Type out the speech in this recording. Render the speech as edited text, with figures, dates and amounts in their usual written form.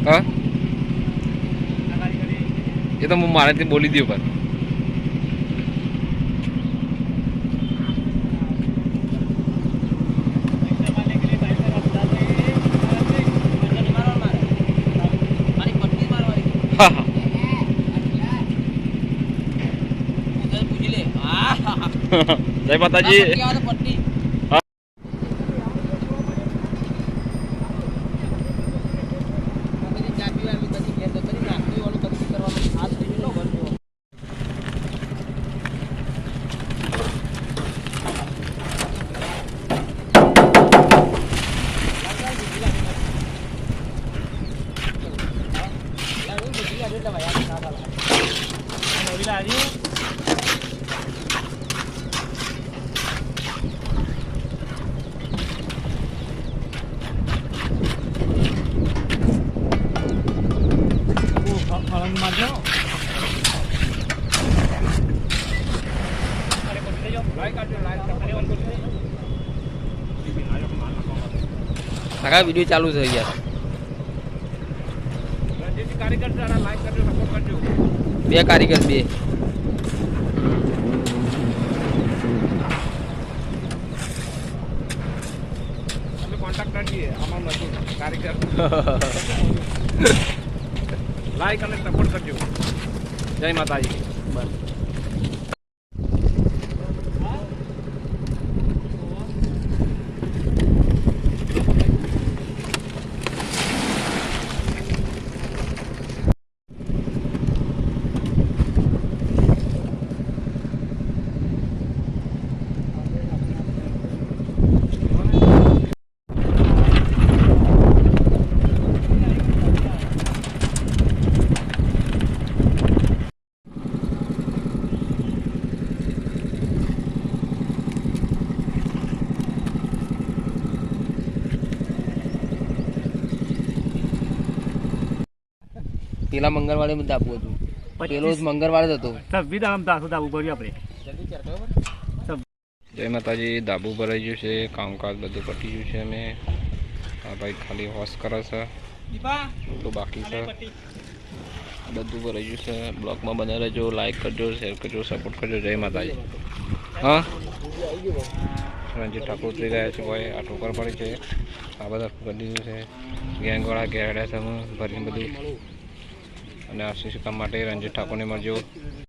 હા એ તો હું મારાથી બોલી દઉં પણ હા હા જય માતાજી કાકા વિડીયો ચાલુ છે યાર બે કારીગર બે કોન્ટ્રાક્ટર છીએ આમાં નથી કારીગર લાઈક અને સપોર્ટ કરજો જય માતાજી બસ પેલા મંગળવારે ધાબુ હતું પેલો જ મંગળવારે જ હતો જય માતાજી ધાબુ ભરાઈ ગયું છે કામકાજ બધું પતી ગયું છે અમે આ ભાઈ ખાલી હોશ કરે છે બધું બાકી છે બધું ભરાઈ ગયું છે બ્લોગમાં બને રહેજો લાઈક કરજો શેર કરજો સપોર્ટ કરજો જય માતાજી હા રણજીત ઠાકોર ઉતરી રહ્યા છે ભાઈ આ ઠોકર પડી છે આ બધા કરી દીધું છે ગેંગવાળા ઘેરડ્યા છે ભરીને બધું અને આશીષ કામ માટે રણજીત ઠાકોરને મળજો